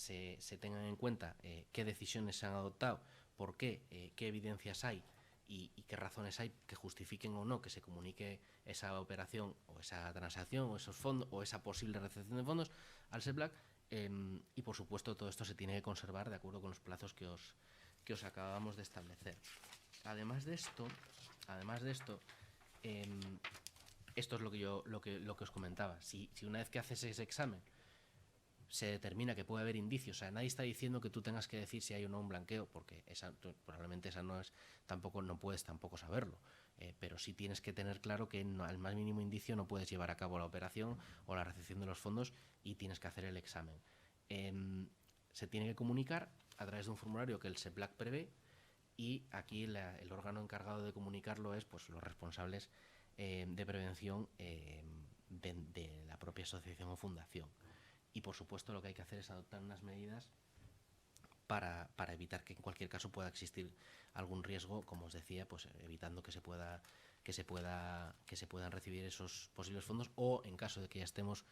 tengan en cuenta qué decisiones se han adoptado, por qué, qué evidencias hay y qué razones hay que justifiquen o no que se comunique esa operación o esa transacción o esos fondos o esa posible recepción de fondos al SEBLAC, y por supuesto todo esto se tiene que conservar de acuerdo con los plazos que os acabamos de establecer. Además de esto, esto es lo que os comentaba. Si una vez que haces ese examen se determina que puede haber indicios, o sea, nadie está diciendo que tú tengas que decir si hay o no un blanqueo, porque probablemente esa no es, no puedes tampoco saberlo, pero sí tienes que tener claro que al más mínimo indicio no puedes llevar a cabo la operación o la recepción de los fondos y tienes que hacer el examen. Se tiene que comunicar a través de un formulario que el SEBLAC prevé, y aquí el órgano encargado de comunicarlo es pues los responsables de prevención de la propia asociación o fundación. Y por supuesto lo que hay que hacer es adoptar unas medidas para evitar que en cualquier caso pueda existir algún riesgo, como os decía, pues evitando que se puedan recibir esos posibles fondos, o en caso de que ya estemos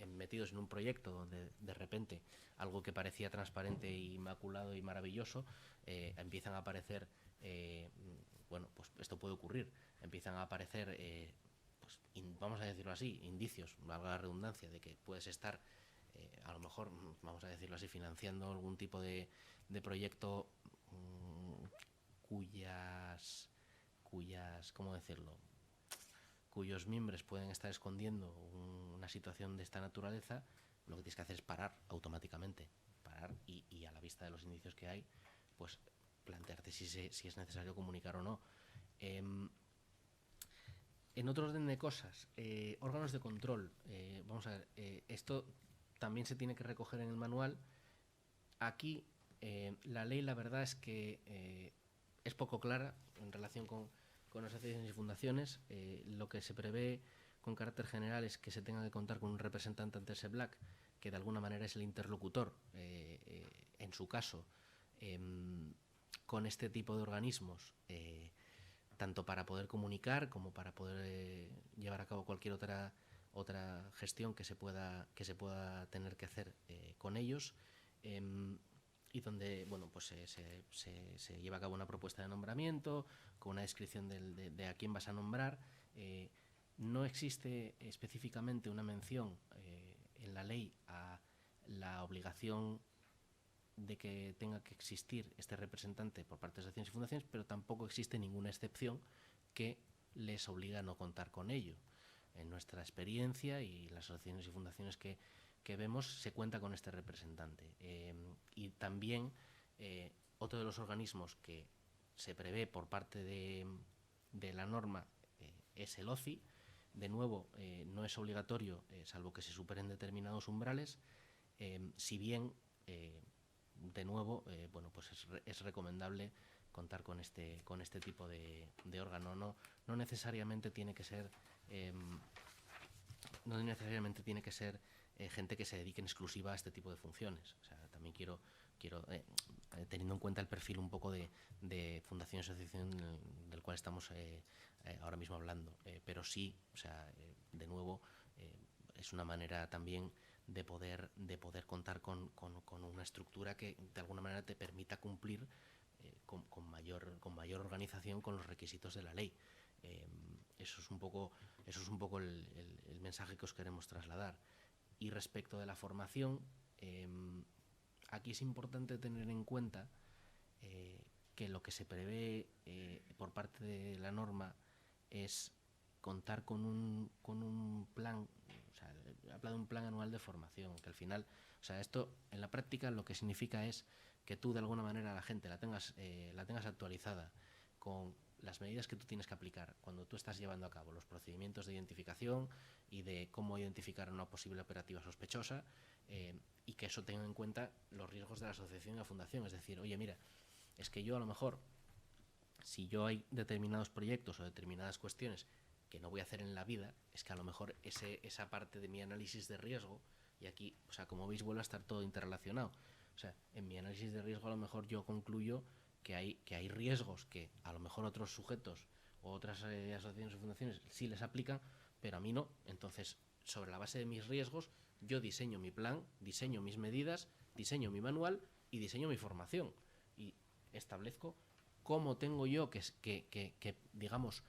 metidos en un proyecto donde de repente algo que parecía transparente, inmaculado y maravilloso empiezan a aparecer, bueno, pues esto puede ocurrir, empiezan a aparecer vamos a decirlo así, indicios, valga la redundancia, de que puedes estar a lo mejor, vamos a decirlo así, financiando algún tipo de proyecto ¿cómo decirlo?, cuyos miembros pueden estar escondiendo una situación de esta naturaleza. Lo que tienes que hacer es parar automáticamente, y a la vista de los indicios que hay, pues plantearte si es necesario comunicar o no. En otro orden de cosas, órganos de control. Vamos a ver, esto también se tiene que recoger en el manual. Aquí la ley, la verdad es que es poco clara en relación con asociaciones y fundaciones. Lo que se prevé con carácter general es que se tenga que contar con un representante ante el SEBLAC, que de alguna manera es el interlocutor, en su caso, con este tipo de organismos, tanto para poder comunicar como para poder llevar a cabo cualquier otra gestión que se pueda tener que hacer con ellos, y donde bueno, pues se lleva a cabo una propuesta de nombramiento con una descripción de a quién vas a nombrar. No existe específicamente una mención en la ley a la obligación de que tenga que existir este representante por parte de asociaciones y fundaciones, pero tampoco existe ninguna excepción que les obliga a no contar con ello. En nuestra experiencia y las asociaciones y fundaciones que vemos, se cuenta con este representante. Y también otro de los organismos que se prevé por parte de la norma es el OCI. De nuevo, no es obligatorio, salvo que se superen determinados umbrales, si bien de nuevo, bueno, pues es recomendable contar con este tipo de órgano. No necesariamente tiene que ser gente que se dedique en exclusiva a este tipo de funciones. O sea, también quiero teniendo en cuenta el perfil un poco de fundación y asociación del cual estamos ahora mismo hablando, pero sí, o sea, de nuevo, es una manera también de poder contar con una estructura que de alguna manera te permita cumplir con mayor organización con los requisitos de la ley. Eso es un poco el mensaje que os queremos trasladar. Y respecto de la formación, aquí es importante tener en cuenta que lo que se prevé por parte de la norma es contar con un plan, o sea, habla de un plan anual de formación, que al final, o sea, esto en la práctica lo que significa es que tú de alguna manera a la gente la tengas actualizada con las medidas que tú tienes que aplicar cuando tú estás llevando a cabo los procedimientos de identificación y de cómo identificar una posible operativa sospechosa, y que eso tenga en cuenta los riesgos de la asociación y la fundación. Es decir, oye, mira, es que yo a lo mejor, si yo hay determinados proyectos o determinadas cuestiones que no voy a hacer en la vida, es que a lo mejor esa parte de mi análisis de riesgo, y aquí, o sea, como veis, vuelve a estar todo interrelacionado. O sea, en mi análisis de riesgo a lo mejor yo concluyo que hay riesgos que a lo mejor otros sujetos o otras asociaciones o fundaciones sí les aplican, pero a mí no. Entonces, sobre la base de mis riesgos, yo diseño mi plan, diseño mis medidas, diseño mi manual y diseño mi formación. Y establezco cómo tengo yo que digamos,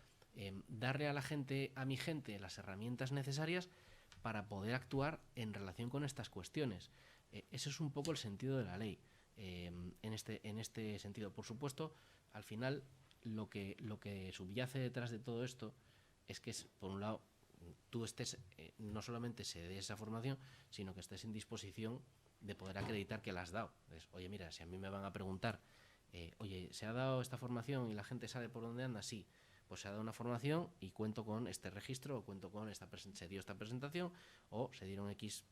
darle a la gente, a mi gente, las herramientas necesarias para poder actuar en relación con estas cuestiones. Ese es un poco el sentido de la ley. En este sentido, por supuesto, al final lo que subyace detrás de todo esto es que, por un lado, tú estés, no solamente se dé esa formación, sino que estés en disposición de poder acreditar que la has dado. Oye, mira, si a mí me van a preguntar, oye, ¿se ha dado esta formación y la gente sabe por dónde anda? Sí, pues se ha dado una formación y cuento con este registro, o cuento con se dio esta presentación, o se dieron X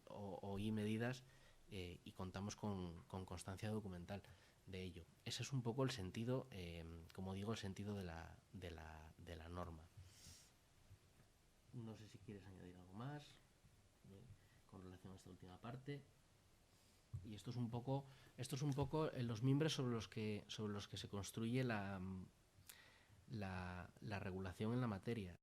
o Y medidas, y contamos con constancia documental de ello. Ese es un poco el sentido, como digo, el sentido de la norma. No sé si quieres añadir algo más con relación a esta última parte. Y esto es un poco los mimbres sobre los que se construye la regulación en la materia.